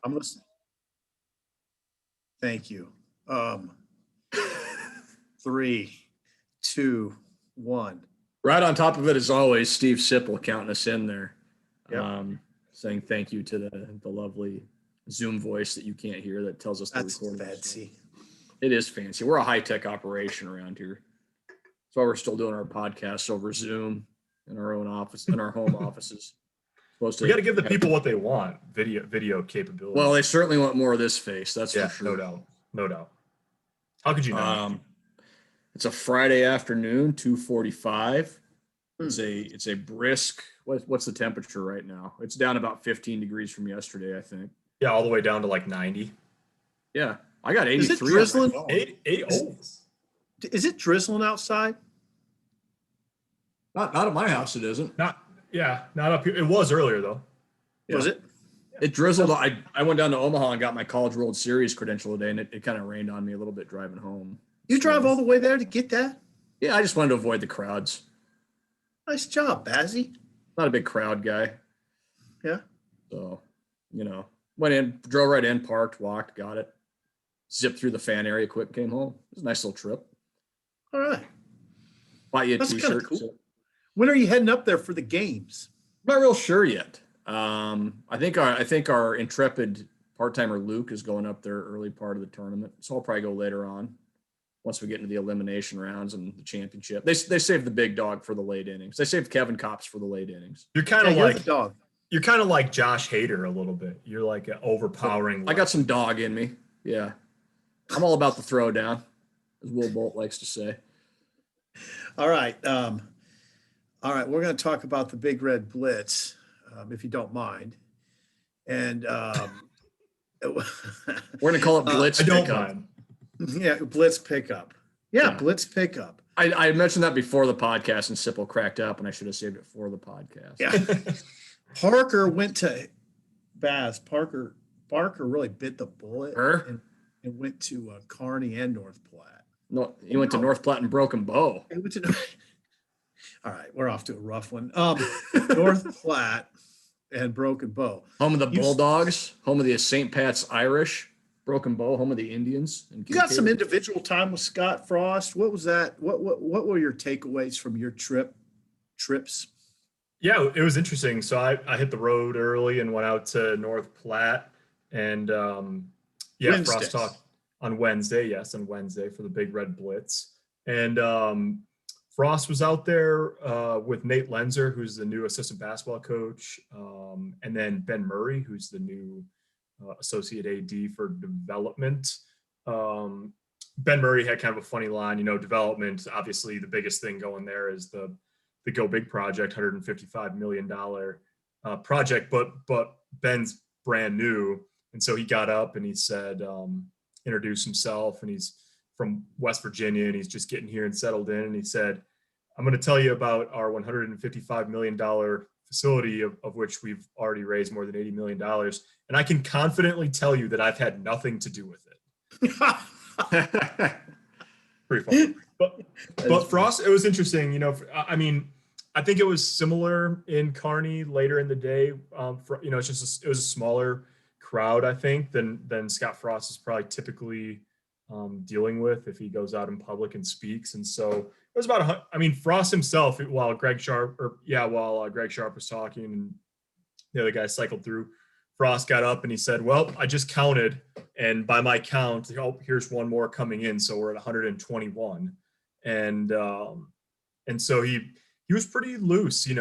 I'm listening. Thank you. 3, 2, 1. Right on top of it, as always, Steve Sipple counting us in there, Yep. saying thank you to the lovely Zoom voice that you can't hear that tells us the That's recording. fancy. It is fancy. We're a high-tech operation around here. That's why we're still doing our podcasts over Zoom in our own office, in our home offices. We got to give the people what they want, video capability. Well, they certainly want more of this face. That's yeah, for sure. No doubt. How could you not? It's a Friday afternoon, 2:45. It's a brisk. What's the temperature right now? It's down about 15 degrees from yesterday, I think. Yeah, all the way down to like 90. Yeah, I got 83. Is it drizzling? Is it drizzling outside? Not at my house. It isn't. Not up here. It was earlier though. Yeah. Was it? It drizzled. I went down to Omaha and got my College World Series credential today, and it kind of rained on me a little bit driving home. You drive all the way there to get that? Yeah, I just wanted to avoid the crowds. Nice job, Bazzy. Not a big crowd guy. Yeah. So, went in, drove right in, parked, walked, got it, zipped through the fan area quick, came home. It was a nice little trip. All right. Bought you a That's t-shirt. Cool. So. When are you heading up there for the games? I'm not real sure yet. I think our intrepid part-timer Luke is going up there early part of the tournament. So I'll probably go later on once we get into the elimination rounds and the championship. They saved the big dog for the late innings. They saved Kevin Kopps for the late innings. You're kind of like the dog. You're kind of like Josh Hader a little bit. You're like an overpowering. I got some dog in me. Yeah. I'm all about the throwdown, as Will Bolt likes to say. All right. We're going to talk about the Big Red Blitz, if you don't mind. And we're going to call it Blitz Pickup. Yeah, Blitz Pickup. Yeah, Blitz Pickup. I mentioned that before the podcast, and Sipple cracked up, and I should have saved it for the podcast. Yeah. Parker went to Baz. Parker really bit the bullet and went to Kearney and North Platte. No, he went to North Platte and Broken Bow. All right, we're off to a rough one. North Platte and Broken Bow. Home of the Bulldogs, home of the St. Pat's Irish, Broken Bow, home of the Indians. You got some individual time with Scott Frost. What was that? What were your takeaways from your trips? Yeah, it was interesting. So I hit the road early and went out to North Platte, and Frost talked on Wednesday. Yes, on Wednesday for the Big Red Blitz, and Frost was out there with Nate Lenzer, who's the new assistant basketball coach, and then Ben Murray, who's the new associate AD for development. Ben Murray had kind of a funny line, development. Obviously, the biggest thing going there is the Go Big project, $155 million project, but Ben's brand new. And so he got up and he said, introduced himself, and he's from West Virginia and he's just getting here and settled in. And he said, I'm going to tell you about our $155 million facility, of which we've already raised more than $80 million. And I can confidently tell you that I've had nothing to do with it. Pretty fun. But Frost, it was interesting. I think it was similar in Kearney later in the day. It was a smaller crowd, I think, than Scott Frost is probably typically dealing with if he goes out in public and speaks. And so it was about, Frost himself, while Greg Sharp was talking and the other guy cycled through, Frost got up and he said, well, I just counted, and by my count, here's one more coming in. So we're at 121. And so he was pretty loose, he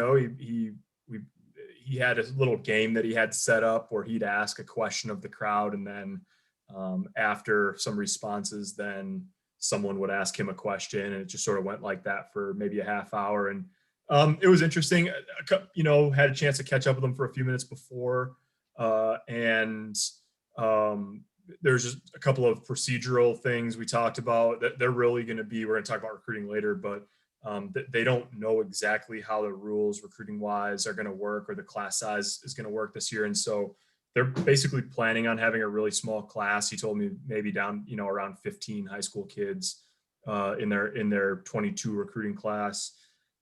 had a little game that he had set up where he'd ask a question of the crowd, and then after some responses, then someone would ask him a question, and it just sort of went like that for maybe a half hour. And it was interesting, had a chance to catch up with him for a few minutes before. There's just a couple of procedural things we talked about that they're really going to be, we're going to talk about recruiting later, but they don't know exactly how the rules recruiting wise are going to work, or the class size is going to work this year. And so they're basically planning on having a really small class. He told me maybe down, around 15 high school kids in their 22 recruiting class.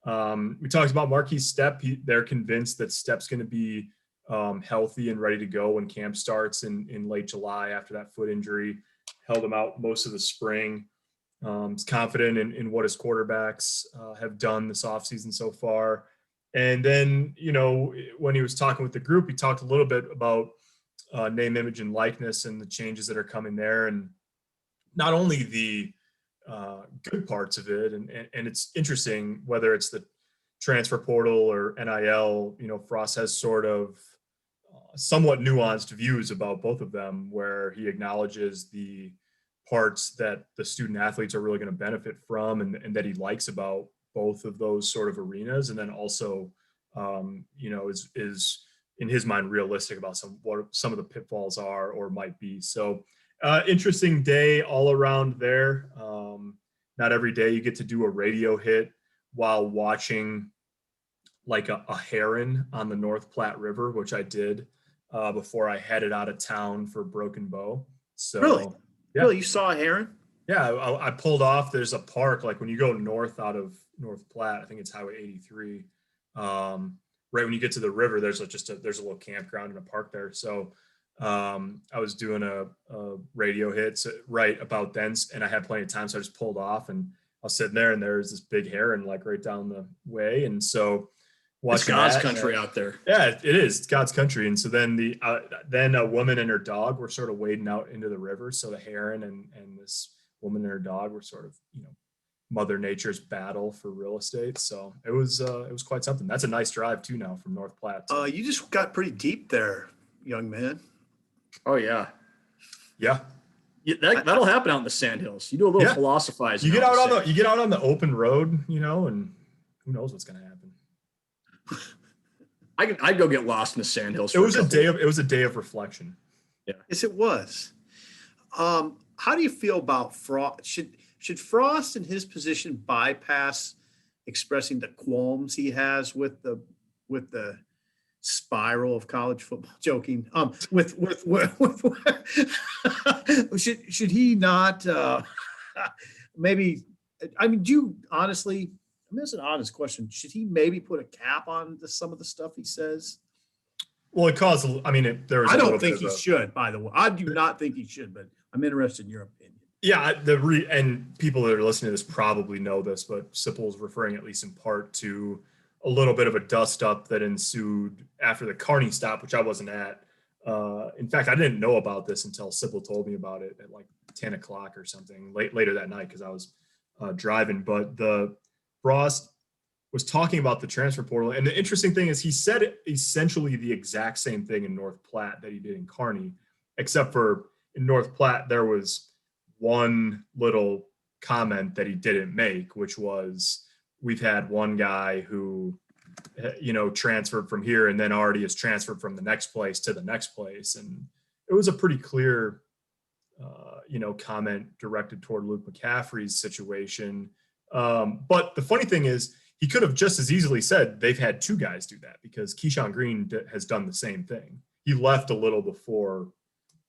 We talked about Marquise Stepp. They're convinced that Stepp's going to be healthy and ready to go when camp starts in late July after that foot injury. Held him out most of the spring. Is confident in what his quarterbacks have done this offseason so far. And then, when he was talking with the group, he talked a little bit about name, image, and likeness and the changes that are coming there. And not only the good parts of it, and it's interesting whether it's the transfer portal or NIL, Frost has sort of somewhat nuanced views about both of them, where he acknowledges the parts that the student athletes are really going to benefit from and that he likes about both of those sort of arenas. And then also, is in his mind realistic about what some of the pitfalls are or might be. So interesting day all around there. Not every day you get to do a radio hit while watching like a heron on the North Platte River, which I did before I headed out of town for Broken Bow. So Really? Yeah. Really? You saw a heron? Yeah, I pulled off. There's a park, like when you go north out of North Platte, I think it's Highway 83. Right when you get to the river, there's a little campground and a park there. So I was doing a radio hit right about then, and I had plenty of time, so I just pulled off, and I was sitting there, and there's this big heron like right down the way, and so it's God's country out there. Yeah, it is. It's God's country. And so then then a woman and her dog were sort of wading out into the river. So the heron and this woman and her dog were sort of, Mother Nature's battle for real estate. So it was quite something. That's a nice drive too now from North Platte. You just got pretty deep there, young man. Oh yeah. Yeah. That'll happen out in the Sandhills. You do a little philosophizing. You get out on the open road, and who knows what's going to happen. I'd go get lost in the Sandhills. It was a day of reflection. Yeah. Yes, it was. How do you feel about Frost? Should Frost in his position bypass expressing the qualms he has with the spiral of college football? Joking. Should he not maybe? I mean, do you honestly? That's an honest question. Should he maybe put a cap on some of the stuff he says? Well, it caused. There was. I don't think he should. By the way, I do not think he should. But I'm interested in your opinion. Yeah, and people that are listening to this probably know this, but Sipple's referring at least in part to a little bit of a dust up that ensued after the Kearney stop, which I wasn't at. In fact, I didn't know about this until Sipple told me about it at like 10 o'clock or something later that night because I was driving. But the Frost was talking about the transfer portal. And the interesting thing is he said essentially the exact same thing in North Platte that he did in Kearney, except for in North Platte, there was one little comment that he didn't make, which was we've had one guy who, transferred from here and then already is transferred from the next place to the next place. And it was a pretty clear, comment directed toward Luke McCaffrey's situation. But the funny thing is he could have just as easily said they've had two guys do that because Keyshawn Green has done the same thing. He left a little before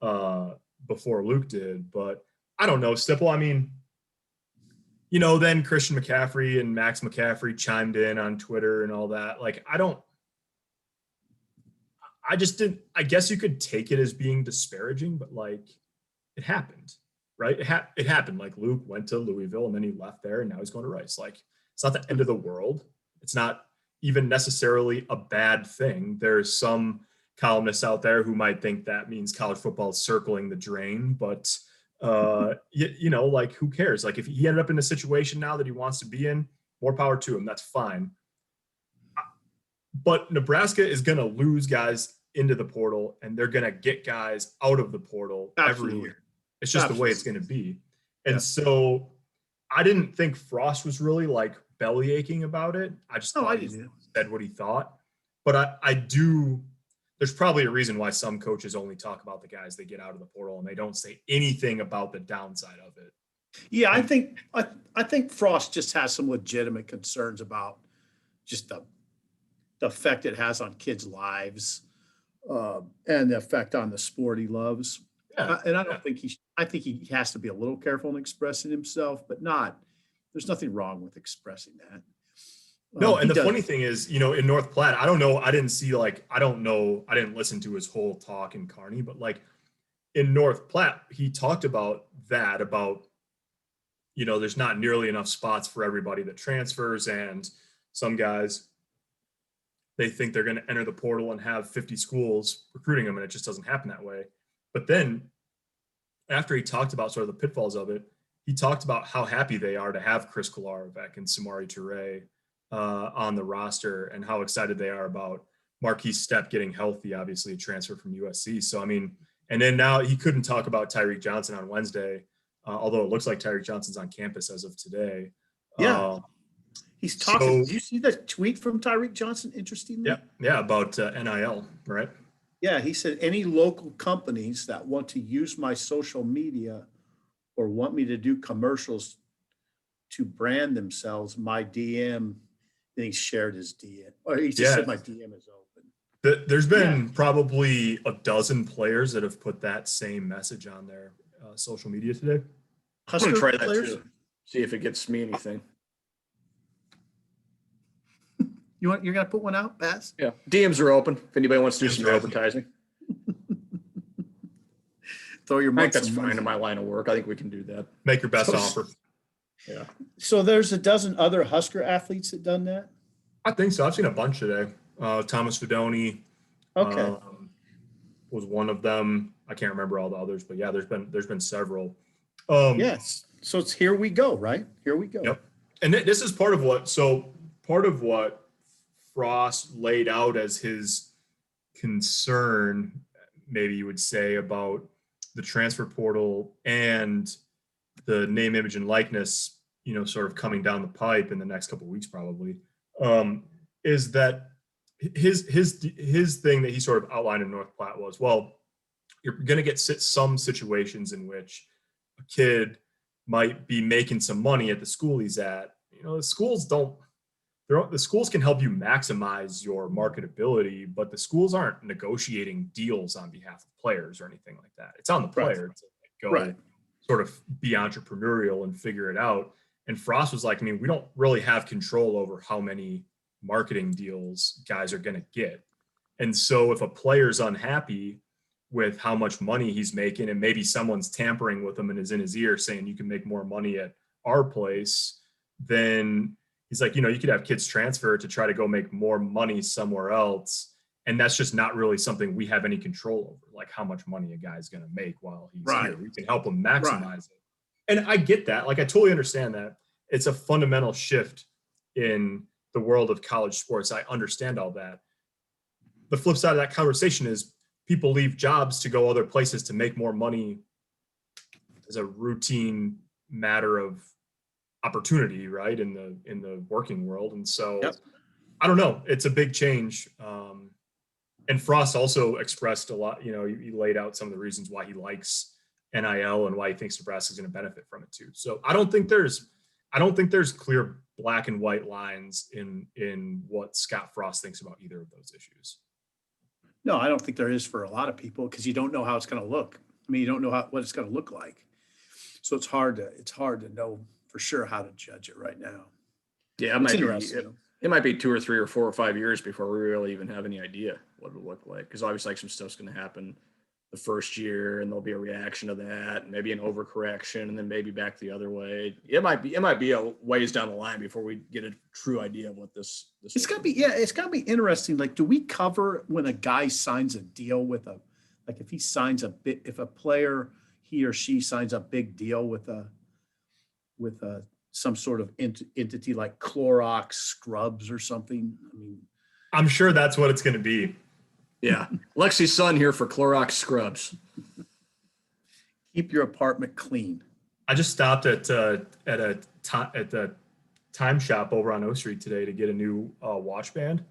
Luke did, but I don't know, Stipple. I mean, then Christian McCaffrey and Max McCaffrey chimed in on Twitter and all that. Like, I guess you could take it as being disparaging, but like it happened, right? It happened. Like Luke went to Louisville and then he left there and now he's going to Rice. Like, it's not the end of the world. It's not even necessarily a bad thing. There's some columnists out there who might think that means college football is circling the drain, but like who cares? Like if he ended up in a situation now that he wants to be in, more power to him. That's fine. But Nebraska is going to lose guys into the portal and they're going to get guys out of the portal every year. It's just the way it's going to be. And so I didn't think Frost was really like belly aching about it. I just thought he said what he thought. But I do. There's probably a reason why some coaches only talk about the guys that get out of the portal and they don't say anything about the downside of it. Yeah, I think Frost just has some legitimate concerns about just the effect it has on kids' lives and the effect on the sport he loves. Yeah, and I think he has to be a little careful in expressing himself, but there's nothing wrong with expressing that. No, and He the does. funny thing is, in North Platte, I don't know, I didn't see I don't know, I didn't listen to his whole talk in Kearney, but like in North Platte, he talked about there's not nearly enough spots for everybody that transfers, and some guys, they think they're going to enter the portal and have 50 schools recruiting them, and it just doesn't happen that way. But then after he talked about sort of the pitfalls of it, he talked about how happy they are to have Chris Kolarovic and Samari Toure on the roster, and how excited they are about Marquise Stepp getting healthy, obviously a transfer from USC. So, I mean, and then now he couldn't talk about Tyreek Johnson on Wednesday, although it looks like Tyreek Johnson's on campus as of today. Yeah. He's talking. So, Did you see the tweet from Tyreek Johnson? Interestingly. Yeah, about NIL, right? Yeah, he said any local companies that want to use my social media or want me to do commercials to brand themselves, my DM. Then he shared his DM, or he just said my DM is open. There's been probably a dozen players that have put that same message on their social media today. I'm gonna try that too. See if it gets me anything. You're gonna put one out, Bass? Yeah, DMs are open if anybody wants to do some advertising. Throw your. I think that's fine in my line of work. I think we can do that. Make your best offer. Yeah. So there's a dozen other Husker athletes that done that. I think so. I've seen a bunch today. Thomas Fedoni, was one of them. I can't remember all the others, but yeah, there's been several. Yes. So it's here we go, right? Here we go. Yep. And this is part of what Frost laid out as his concern, maybe you would say, about the transfer portal and the name, image, and likeness, sort of coming down the pipe in the next couple of weeks, probably, is that his thing that he sort of outlined in North Platte was, well, you're going to get some situations in which a kid might be making some money at the school he's at. The schools the schools can help you maximize your marketability, but the schools aren't negotiating deals on behalf of players or anything like that. It's on the player to go sort of be entrepreneurial and figure it out. And Frost was like, we don't really have control over how many marketing deals guys are going to get. And so if a player's unhappy with how much money he's making, and maybe someone's tampering with him and is in his ear saying you can make more money at our place, then he's like, you could have kids transfer to try to go make more money somewhere else. And that's just not really something we have any control over, like how much money a guy's going to make while he's here. We can help him maximize it. And I get that. Like, I totally understand that. It's a fundamental shift in the world of college sports. I understand all that. The flip side of that conversation is people leave jobs to go other places to make more money as a routine matter of opportunity, right, in the working world. And so I don't know, it's a big change. And Frost also expressed a lot, he laid out some of the reasons why he likes NIL and why he thinks Nebraska is going to benefit from it too. So I don't think there's clear black and white lines in what Scott Frost thinks about either of those issues. No, I don't think there is for a lot of people, because you don't know how it's going to look. You don't know what it's going to look like. So it's hard to know for sure how to judge it right now. Yeah, it might be 2 or 3 or 4 or 5 years before we really even have any idea what it would look like. Because obviously, some stuff's going to happen the first year, and there'll be a reaction to that, maybe an overcorrection, and then maybe back the other way. It might be a ways down the line before we get a true idea of what this. It's got to be interesting. Like, do we cover when a guy signs a deal with if a player, he or she signs a big deal with some sort of entity like Clorox scrubs or something? I'm sure that's what it's going to be. Yeah. Lexi's son here for Clorox scrubs. Keep your apartment clean. I just stopped at the Time Shop over on O Street today to get a new watch band.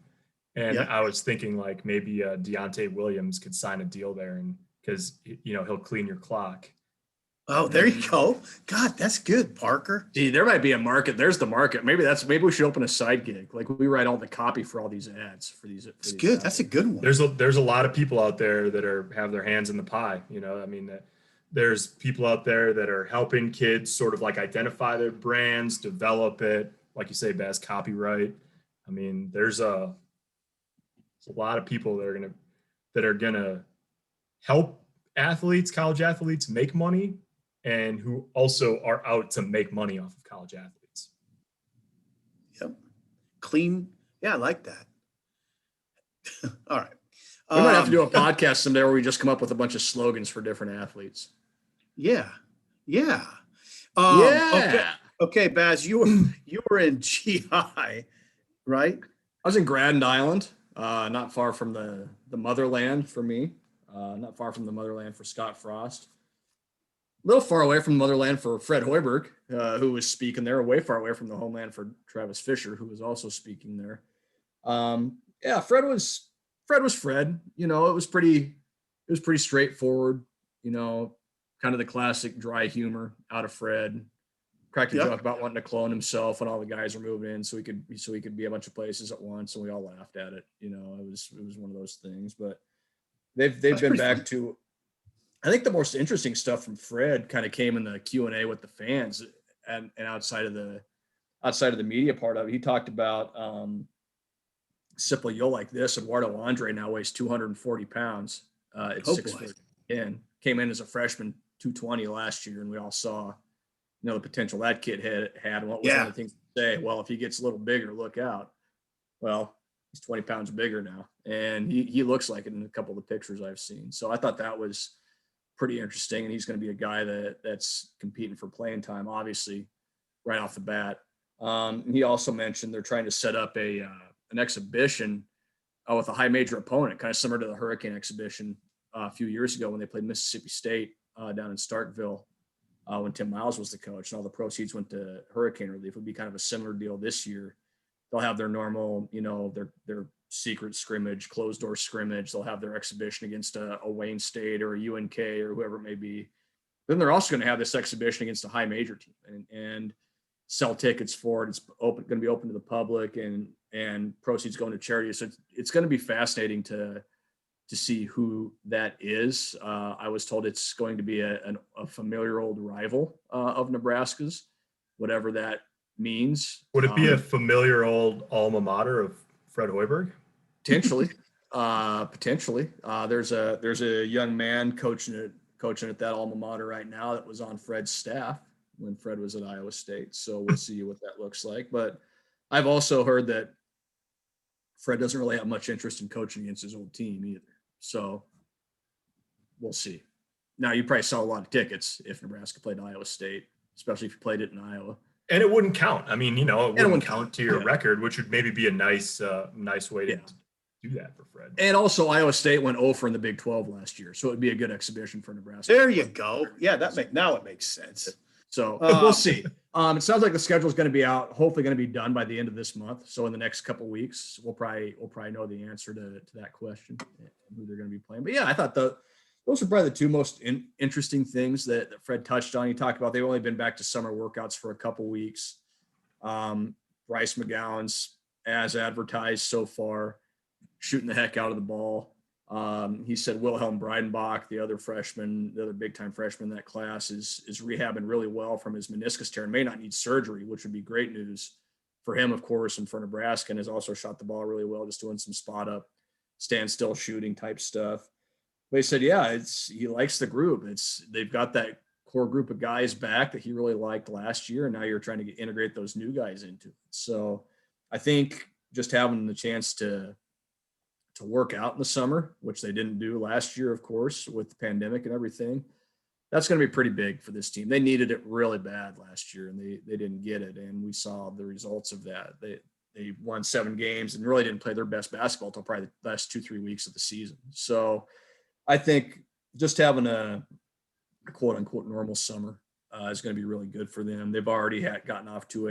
And I was thinking like maybe Deontay Williams could sign a deal there, and because he'll clean your clock. Oh, there you go. God, that's good, Parker. Gee, there might be a market. There's the market. Maybe we should open a side gig. Like, we write all the copy for all these ads for these. It's good. That's a good one. There's a lot of people out there that have their hands in the pie. There's people out there that are helping kids sort of like identify their brands, develop it, like you say, Baz, copyright. I mean, there's a lot of people that are gonna help athletes, college athletes, make money, and who also are out to make money off of college athletes. Yep. Clean. Yeah, I like that. All right. We might have to do a podcast someday where we just come up with a bunch of slogans for different athletes. Yeah. Yeah. Yeah. Okay, Baz, you were in GI, right? I was in Grand Island, not far from the motherland for me, not far from the motherland for Scott Frost. A little far away from the motherland for Fred Hoiberg, who was speaking there, way far away from the homeland for Travis Fisher, who was also speaking there. Yeah, Fred was Fred. You know, it was pretty straightforward. You know, kind of the classic dry humor out of Fred. Cracked a joke about wanting to clone himself when all the guys were moving in, so he could be a bunch of places at once, and we all laughed at it. You know, it was one of those things. But they've been back to. I think the most interesting stuff from Fred kind of came in the Q&A with the fans and outside of the media part of it. He talked about simple, you'll like this. Eduardo Andre now weighs 240 pounds. It's 6'10". Came in as a freshman, 220 last year, and we all saw, you know, the potential that kid had. And what was one of the things to say? Well, if he gets a little bigger, look out. Well, he's 20 pounds bigger now, and he looks like it in a couple of the pictures I've seen. So I thought that was pretty interesting, and he's going to be a guy that's competing for playing time, obviously, right off the bat. He also mentioned they're trying to set up an exhibition with a high major opponent, kind of similar to the Hurricane exhibition a few years ago when they played Mississippi State down in Starkville when Tim Miles was the coach, and all the proceeds went to hurricane relief. It would be kind of a similar deal this year. They'll have their normal, you know, their secret scrimmage, closed door scrimmage. They'll have their exhibition against a Wayne State or a UNK or whoever it may be. Then they're also going to have this exhibition against a high major team and sell tickets for it. It's going to be open to the public, and proceeds going to charity. So it's going to be fascinating to see who that is. I was told it's going to be a familiar old rival of Nebraska's, whatever that means. Would it be a familiar old alma mater of Fred Hoiberg? Potentially. There's a young man coaching at that alma mater right now that was on Fred's staff when Fred was at Iowa State. So we'll see what that looks like. But I've also heard that Fred doesn't really have much interest in coaching against his old team either. So we'll see. Now, you probably saw a lot of tickets if Nebraska played Iowa State, especially if you played it in Iowa. And it wouldn't count. I mean, you know, it wouldn't count to your record, which would maybe be a nice way to do that for Fred. And also, Iowa State went 0 in the Big 12 last year, so it would be a good exhibition for Nebraska. There you go. Yeah, now it makes sense. So we'll see. It sounds like the schedule is going to be out, hopefully going to be done by the end of this month. So in the next couple of weeks, we'll probably know the answer to that question and who they're going to be playing. But yeah, I thought those are probably the two most interesting things that Fred touched on. He talked about they've only been back to summer workouts for a couple weeks. Bryce McGowan's, as advertised so far, shooting the heck out of the ball. He said Wilhelm Breidenbach, the other big-time freshman in that class, is rehabbing really well from his meniscus tear and may not need surgery, which would be great news for him, of course, and for Nebraska, and has also shot the ball really well, just doing some spot-up, standstill shooting type stuff. But he said, yeah, he likes the group. They've got that core group of guys back that he really liked last year, and now you're trying to integrate those new guys into it. So I think just having the chance to work out in the summer, which they didn't do last year, of course, with the pandemic and everything, that's going to be pretty big for this team. They needed it really bad last year, and they didn't get it. And we saw the results of that. They won 7 games and really didn't play their best basketball until probably the last 2-3 weeks of the season. So I think just having a quote unquote normal summer is going to be really good for them. They've already gotten off to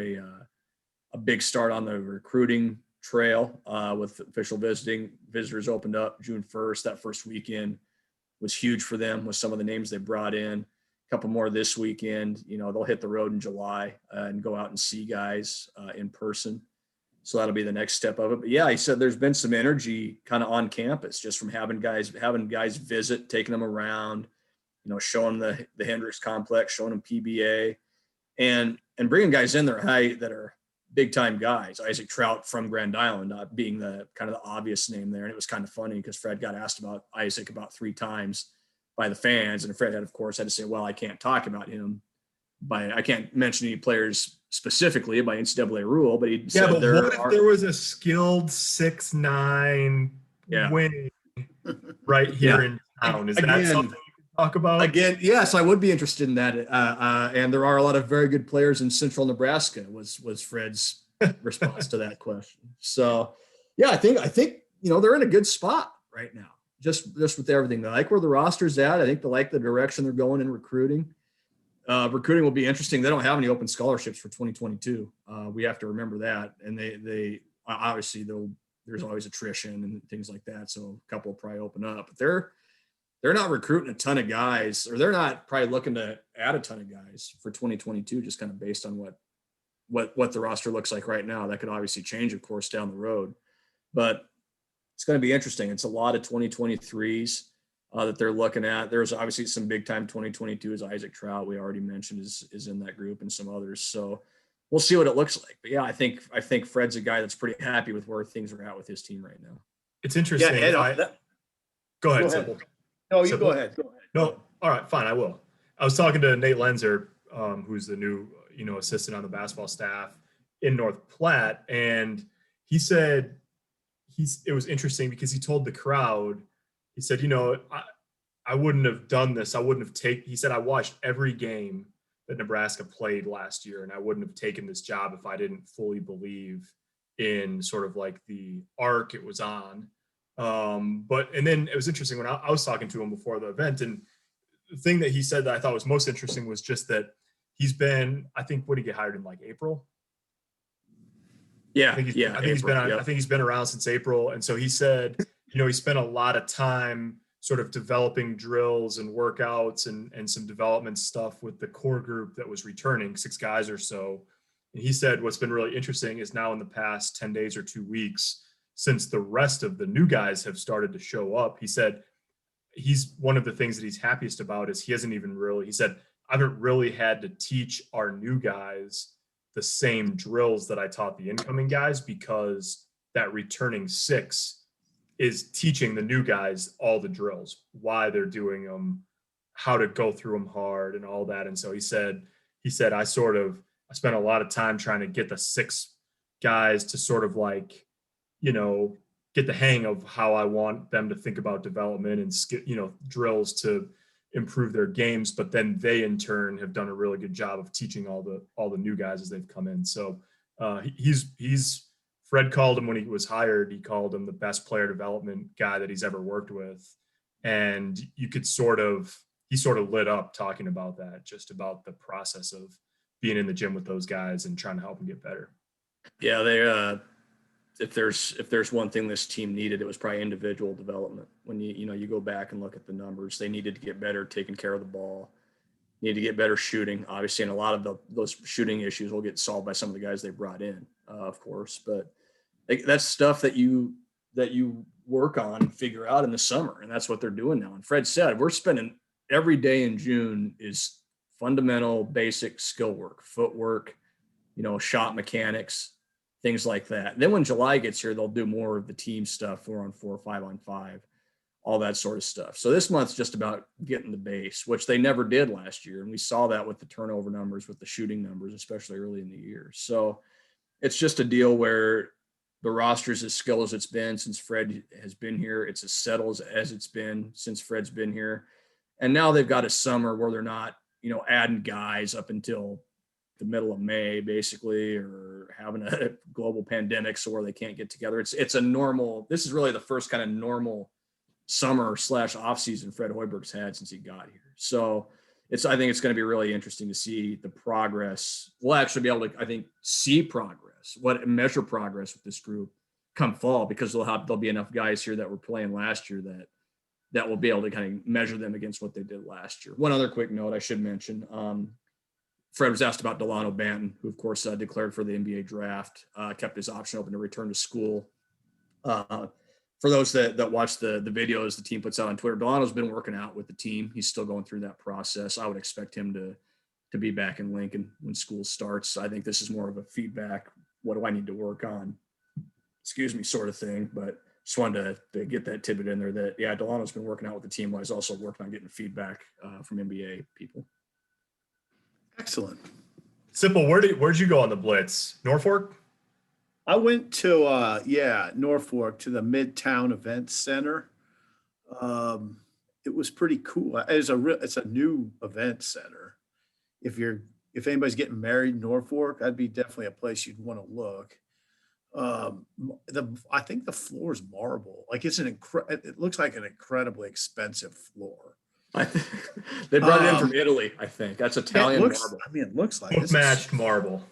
a big start on the recruiting trail with official visitors opened up June 1st. That first weekend was huge for them with some of the names they brought in. A couple more this weekend. You know, they'll hit the road in July and go out and see guys in person. So that'll be the next step of it. But yeah, he said there's been some energy kind of on campus just from having guys visit, taking them around, you know, showing the Hendricks complex, showing them PBA, and bringing guys in that are big time guys. Isaac Trout from Grand Island being the kind of the obvious name there. And it was kind of funny because Fred got asked about Isaac about 3 times by the fans. And Fred had, of course, had to say, well, I can't talk about him I can't mention any players specifically by NCAA rule, but he said but what if there was a skilled 6'9" wing right here in town? Is that something you can talk about? Again, yes, I would be interested in that. And there are a lot of very good players in Central Nebraska was Fred's response to that question. So, yeah, I think they're in a good spot right now. Just with everything. They like where the roster's at. I think they like the direction they're going in recruiting. Recruiting will be interesting. They don't have any open scholarships for 2022. We have to remember that. And they obviously there's always attrition and things like that. So a couple will probably open up, but they're not recruiting a ton of guys, or they're not probably looking to add a ton of guys for 2022, just kind of based on what the roster looks like right now. That could obviously change, of course, down the road, but it's going to be interesting. It's a lot of 2023s that they're looking at. There's obviously some big time 2022s. Isaac Trout, we already mentioned, is in that group, and some others. So we'll see what it looks like. But yeah, I think Fred's a guy that's pretty happy with where things are at with his team right now. It's interesting. Yeah, go ahead. Simple. No, you go ahead. No, all right, fine, I will. I was talking to Nate Lenzer, who's the new assistant on the basketball staff in North Platte, and he said it was interesting because he told the crowd, he said, I wouldn't have done this. He said, I watched every game that Nebraska played last year, and I wouldn't have taken this job if I didn't fully believe in sort of like the arc it was on. And then it was interesting when I was talking to him before the event, and the thing that he said that I thought was most interesting was just that he's been, I think, what did he get hired in, like April? Yeah. I think he's been around since April. And so he said, he spent a lot of time sort of developing drills and workouts and some development stuff with the core group that was returning, 6 guys or so. And he said what's been really interesting is now in the past 10 days or 2 weeks, since the rest of the new guys have started to show up, he said one of the things that he's happiest about is he said, I haven't really had to teach our new guys the same drills that I taught the incoming guys, because that returning 6 is teaching the new guys all the drills, why they're doing them, how to go through them hard and all that. And so he said, I spent a lot of time trying to get the 6 guys to sort of like, get the hang of how I want them to think about development and, drills to improve their games. But then they in turn have done a really good job of teaching all the new guys as they've come in. So Fred called him when he was hired. He called him the best player development guy that he's ever worked with. And you could he sort of lit up talking about that, just about the process of being in the gym with those guys and trying to help them get better. Yeah, they if there's one thing this team needed, it was probably individual development. When you go back and look at the numbers, they needed to get better taking care of the ball, need to get better shooting, obviously, and a lot of those shooting issues will get solved by some of the guys they brought in, of course. But that's stuff that you work on and figure out in the summer, and that's what they're doing now. And Fred said, we're spending every day in June is fundamental, basic skill work, footwork, shot mechanics, things like that. And then when July gets here, they'll do more of the team stuff, 4-on-4, 5-on-5, all that sort of stuff. So this month's just about getting the base, which they never did last year. And we saw that with the turnover numbers, with the shooting numbers, especially early in the year. So it's just a deal where the roster's as skilled as it's been since Fred has been here. It's as settled as it's been since Fred's been here. And now they've got a summer where they're not, adding guys up until the middle of May, basically, or having a global pandemic so where they can't get together. It's a normal, this is really the first kind of normal summer / off season Fred Hoiberg's had since he got here. So I think it's going to be really interesting to see the progress. We'll actually be able to, I think, see progress, measure progress with this group come fall, because there'll be enough guys here that were playing last year that will be able to kind of measure them against what they did last year. One other quick note I should mention, Fred was asked about Delano Banton, who, of course, declared for the NBA draft, kept his option open to return to school. For those that watch the videos the team puts out on Twitter, Delano's been working out with the team. He's still going through that process. I would expect him to be back in Lincoln when school starts. I think this is more of a feedback what do I need to work on? Excuse me, sort of thing. But just wanted to get that tidbit in there that, yeah, Delano's been working out with the team while he's also working on getting feedback from NBA people. Excellent. Simple. Where'd you go on the Blitz? Norfolk? I went to Norfolk, to the Midtown Event Center. It was pretty cool. It's a new event center. If anybody's getting married in Norfolk, that'd be definitely a place you'd want to look. I think the floor is marble. Like it looks like an incredibly expensive floor. They brought it in from Italy, I think. That's Italian marble. I mean, it looks like matched marble.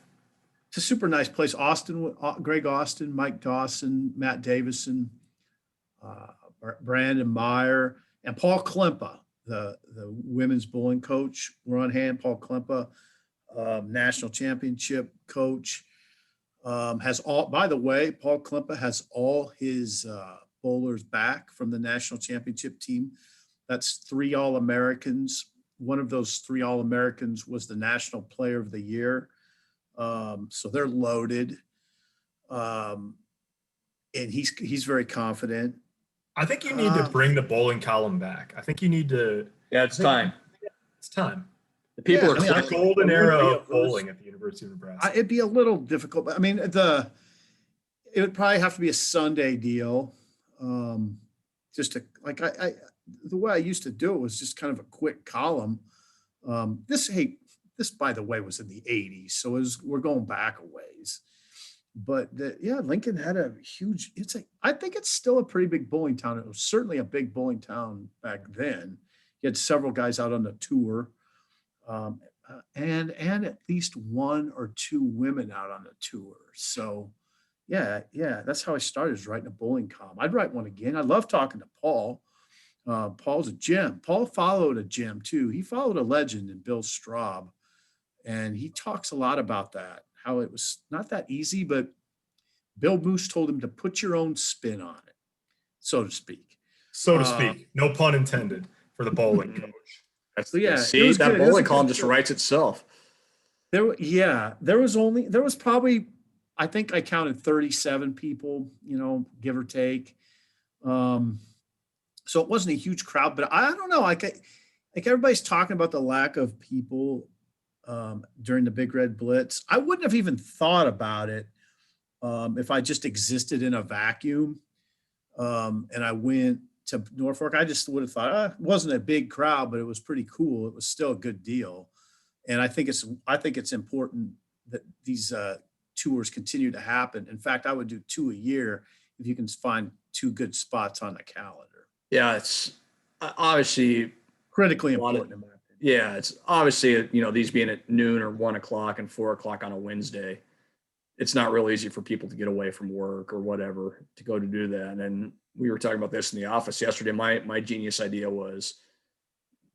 It's a super nice place. Greg Austin, Mike Dawson, Matt Davison, Brandon Meyer, and Paul Klempa, the women's bowling coach, were on hand. Paul Klempa, national championship coach, by the way, Paul Klempa has all his bowlers back from the national championship team. That's 3 All-Americans. One of those 3 All-Americans was the National Player of the Year. So they're loaded. And he's very confident. I think you need to bring the bowling column back. I think you need to. Yeah, it's time. It's time. The people are the golden era of bowling at the University of Nebraska. It'd be a little difficult, but I mean, it would probably have to be a Sunday deal. Just to the way I used to do it was just kind of a quick column. This, by the way, was in the 80s, so we're going back a ways. But Lincoln had a huge. I think it's still a pretty big bowling town. It was certainly a big bowling town back then. You had several guys out on the tour, and at least 1 or 2 women out on the tour. So, yeah, that's how I started, is writing a bowling column. I'd write one again. I love talking to Paul. Paul's a gem. Paul followed a gem too. He followed a legend in Bill Straub, and he talks a lot about that, how it was not that easy, but Bill Moose told him to put your own spin on it, so to speak. No pun intended for the bowling coach. That bowling column just writes itself. There was probably, I think I counted 37 people, give or take. So it wasn't a huge crowd, but I don't know. Like everybody's talking about the lack of people during the Big Red Blitz. I wouldn't have even thought about it if I just existed in a vacuum and I went to Norfolk. I just would have thought, it wasn't a big crowd, but it was pretty cool. It was still a good deal. And I think it's important that these tours continue to happen. In fact, I would do 2 a year if you can find 2 good spots on the calendar. Yeah, it's obviously critically important in my opinion. Yeah, it's obviously, these being at noon or 1 o'clock and 4 o'clock on a Wednesday, it's not real easy for people to get away from work or whatever to go to do that. And we were talking about this in the office yesterday. My genius idea was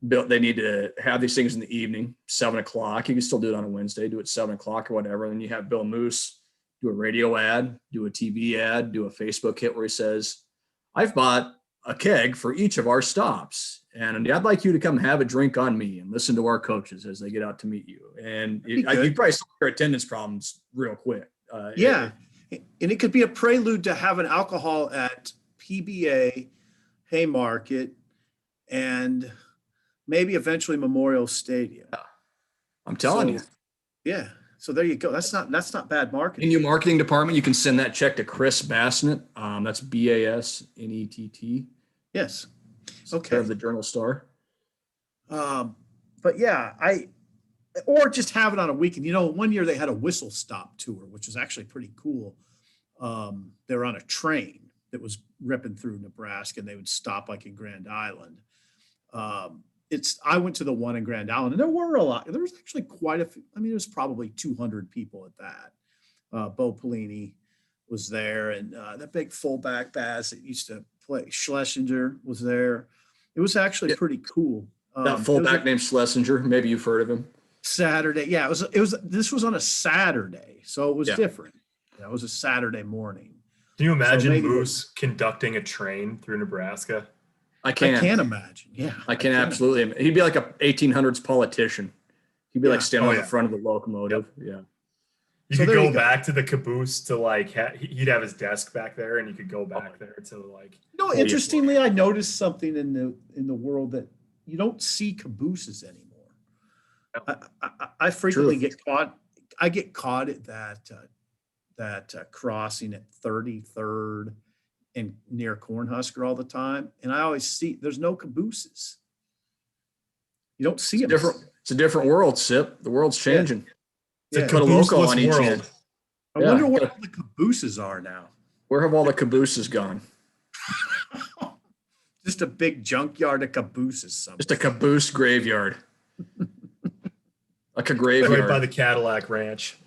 they need to have these things in the evening, 7 o'clock. You can still do it on a Wednesday, do it 7 o'clock or whatever. And then you have Bill Moose do a radio ad, do a TV ad, do a Facebook hit where he says, I've bought a keg for each of our stops, and I'd like you to come have a drink on me and listen to our coaches as they get out to meet you. And you probably solve your attendance problems real quick. And it could be a prelude to having alcohol at PBA, Haymarket, and maybe eventually Memorial Stadium. I'm telling you. Yeah. So there you go. That's not bad marketing. In your marketing department, you can send that check to Chris Bassnett. That's Basnett. Yes. Okay. Of the Journal-Star. But yeah, or just have it on a weekend. One year they had a whistle stop tour, which was actually pretty cool. They were on a train that was ripping through Nebraska, and they would stop like in Grand Island. I went to the one in Grand Island, and there were a lot. There was actually quite a few. I mean, it was probably 200 people at that. Bo Pelini was there, and that big fullback Baz that used to play, Schlesinger, was there. It was actually pretty cool. That fullback named Schlesinger, maybe you've heard of him. Saturday, yeah. This was on a Saturday, so it was different. It was a Saturday morning. Can you imagine Moose conducting a train through Nebraska? I can't imagine. Yeah, I can absolutely. He'd be like a 1800s politician. He'd be like standing on the front of the locomotive. Yep. Yeah. You So could there you go go. back to the caboose to like, he'd have his desk back there and you could go back there to like. No, interestingly, I noticed something in the world that you don't see cabooses anymore. I frequently True. get caught. I get caught at that crossing at 33rd and near Cornhusker all the time, and I always see there's no cabooses. You don't see them. It's a different world, Sip. The world's changing. It's a Put a local cabooseless on each world. end. I wonder where all the cabooses are now. Where have all the cabooses gone? Just a big junkyard of cabooses somewhere. Just a caboose graveyard. Like a Right graveyard. by the Cadillac Ranch.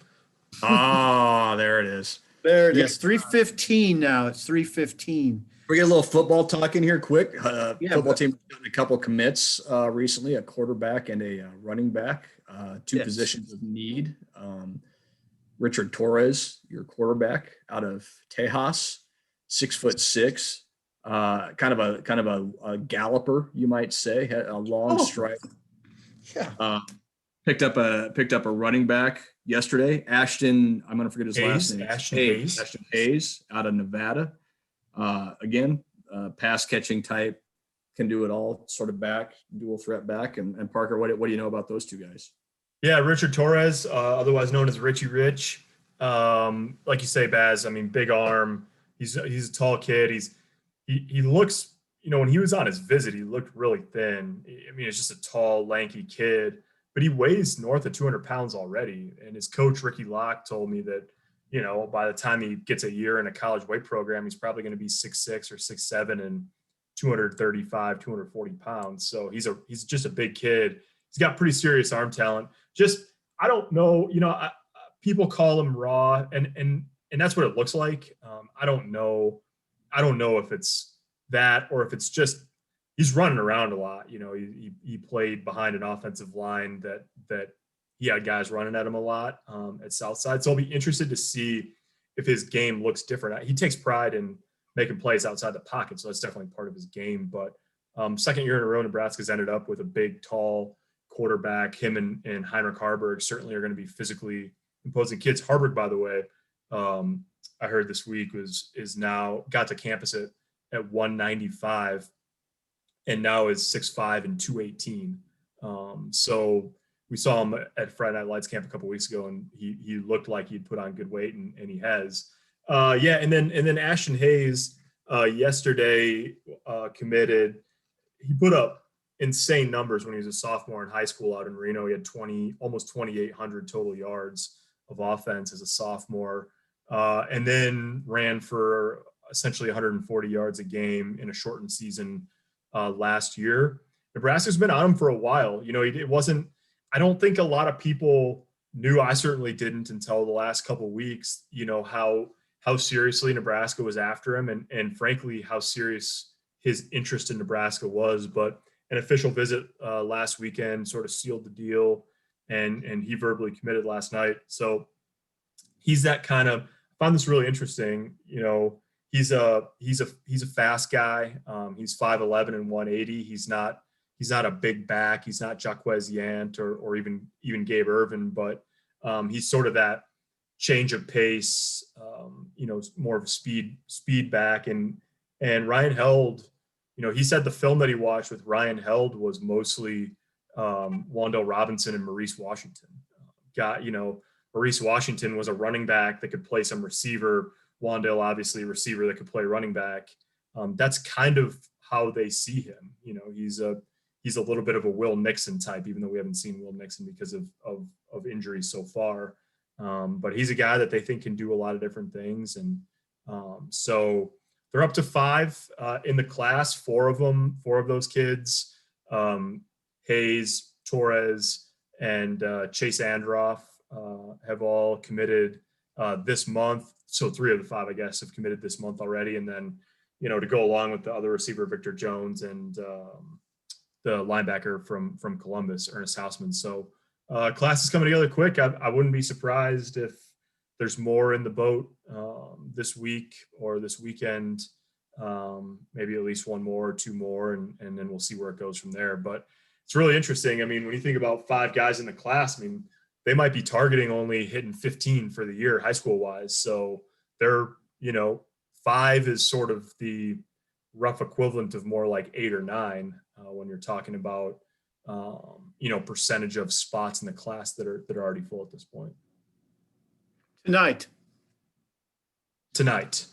Ah, there it is. There it Yeah. is. 3:15 now. It's 3:15. We get a little football talk in here quick. Football but- team got a couple commits recently, a quarterback and a running back, two Yes. positions of need. Richard Torres, your quarterback out of Tejas, 6'6", kind of a galloper, you might say, had a long stride. Yeah. Picked up a running back yesterday, Ashton. I'm going to forget his last name. Ashton Hayes out of Nevada. Again, pass catching type, can do it all, sort of back, dual threat back. And Parker, what do you know about those two guys? Yeah, Richard Torres, otherwise known as Richie Rich. Like you say, Baz, I mean, big arm. He's a tall kid. He looks, when he was on his visit, he looked really thin. I mean, it's just a tall, lanky kid, but he weighs north of 200 pounds already. And his coach, Ricky Locke, told me that, by the time he gets a year in a college weight program, he's probably going to be 6'6" or 6'7" and 235, 240 pounds. So he's just a big kid. He's got pretty serious arm talent. I don't know, people call him raw and that's what it looks like. I don't know if it's that or if it's just, he's running around a lot. He played behind an offensive line that he had guys running at him a lot at Southside. So I'll be interested to see if his game looks different. He takes pride in making plays outside the pocket. So that's definitely part of his game. But second year in a row, Nebraska's ended up with a big, tall quarterback. Him and Heinrich Harburg certainly are going to be physically imposing kids. Harburg, by the way, I heard this week is now got to campus at 195 and now is 6'5" and 218. So we saw him at Friday Night Lights camp a couple weeks ago, and he looked like he'd put on good weight, and he has. And then Ashton Hayes yesterday committed. He put up insane numbers when he was a sophomore in high school out in Reno. He had almost 2,800 total yards of offense as a sophomore, and then ran for essentially 140 yards a game in a shortened season last year. Nebraska's been on him for a while. It wasn't, I don't think a lot of people knew, I certainly didn't until the last couple of weeks, how seriously Nebraska was after him and frankly, how serious his interest in Nebraska was. But an official visit last weekend sort of sealed the deal, and he verbally committed last night. So he's that kind of, I found this really interesting. He's a fast guy. He's 5'11" and 180. He's not a big back. He's not Jaquez Yant or even Gabe Irvin, but he's sort of that change of pace, more of a speed back. And Ryan Held, he said the film that he watched with Ryan Held was mostly Wandale Robinson and Maurice Washington. Maurice Washington was a running back that could play some receiver. Wandale, obviously, a receiver that could play running back. That's kind of how they see him. He's a little bit of a Will Nixon type, even though we haven't seen Will Nixon because of injuries so far. But he's a guy that they think can do a lot of different things. And so they're up to 5 in the class, 4 of those kids, Hayes, Torres, and Chase Androff have all committed this month. So 3 of the 5, I guess, have committed this month already. And then, to go along with the other receiver, Victor Jones, and the linebacker from Columbus, Ernest Hausman. So class is coming together quick. I wouldn't be surprised if there's more in the boat this week or this weekend, maybe at least 1 more or 2 more, and then we'll see where it goes from there. But it's really interesting. I mean, when you think about 5 guys in the class, I mean, they might be targeting only hitting 15 for the year high school wise. So they're, 5 is sort of the rough equivalent of more like 8 or 9 when you're talking about, percentage of spots in the class that are already full at this point. Tonight.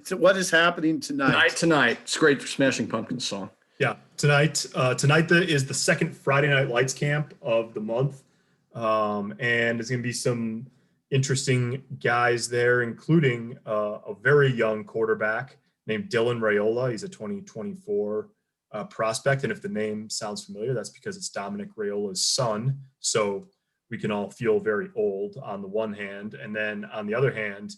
So what is happening tonight? Tonight. It's great for Smashing Pumpkins song. Yeah, tonight is the second Friday Night Lights camp of the month, and there's going to be some interesting guys there, including a very young quarterback named Dylan Raiola. He's a 2024 prospect, and if the name sounds familiar, that's because it's Dominic Raiola's son. So we can all feel very old on the one hand, and then on the other hand,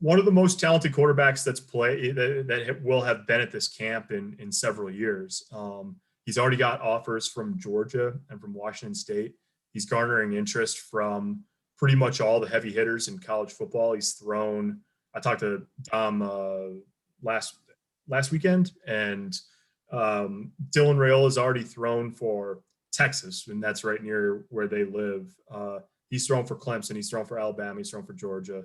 one of the most talented quarterbacks that will have been at this camp in several years. He's already got offers from Georgia and from Washington State. He's garnering interest from pretty much all the heavy hitters in college football. He's thrown. I talked to Dom last weekend, and Dylan Raiola has already thrown for Texas, and that's right near where they live. He's thrown for Clemson. He's thrown for Alabama. He's thrown for Georgia.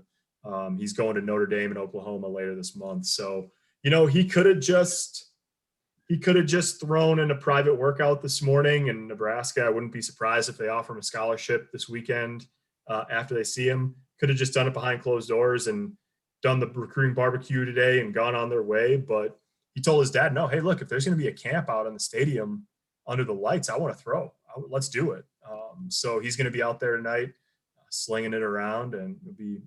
He's going to Notre Dame and Oklahoma later this month. So, he could have just thrown in a private workout this morning in Nebraska. I wouldn't be surprised if they offer him a scholarship this weekend after they see him. Could have just done it behind closed doors and done the recruiting barbecue today and gone on their way. But he told his dad, no, hey, look, if there's going to be a camp out in the stadium under the lights, I want to throw. Let's do it. So he's going to be out there tonight slinging it around, and it'll be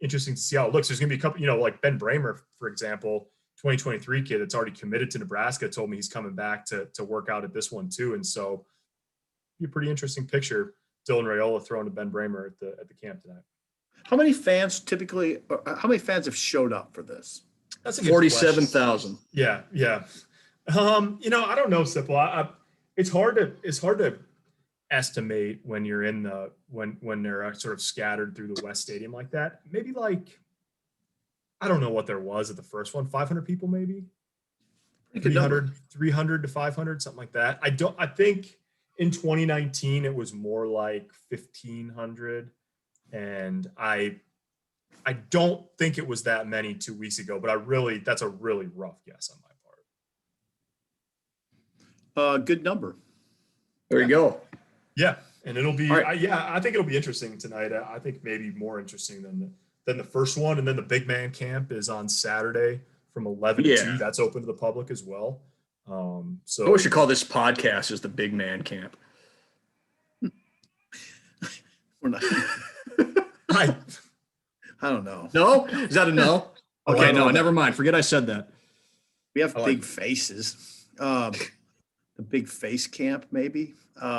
interesting to see how it looks. There's going to be a couple, like Ben Bramer, for example, 2023 kid that's already committed to Nebraska, told me he's coming back to work out at this one too. And so it'll be a pretty interesting picture. Dylan Raiola throwing to Ben Bramer at the camp tonight. How many fans have showed up for this? That's a 47,000. Yeah. I don't know, Sipple. It's hard to estimate when you're in when they're sort of scattered through the West Stadium like that. Maybe I don't know what there was at the first one, 500 people maybe, 300 to 500, something like that. I think in 2019 it was more like 1,500, and I don't think it was that many 2 weeks ago, but that's a really rough guess on my part. Good number. There you go. Yeah, and it'll be right. I think it'll be interesting tonight. I think maybe more interesting than the first one, and then the big man camp is on Saturday from 11 to 2. That's open to the public as well. So we should call this podcast is the big man camp. We're not. I don't know. No? Is that a no? Okay, no, never mind. Forget I said that. We have big faces. The big face camp, maybe.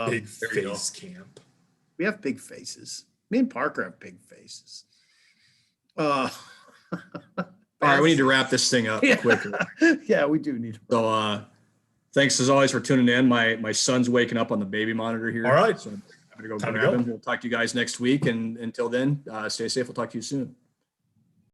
Big face camp. We have big faces. Me and Parker have big faces. All right, we need to wrap this thing up quickly. Yeah, we do need to. So thanks as always for tuning in. My son's waking up on the baby monitor here. All right. So I'm going to go grab him. We'll talk to you guys next week. And until then, stay safe. We'll talk to you soon.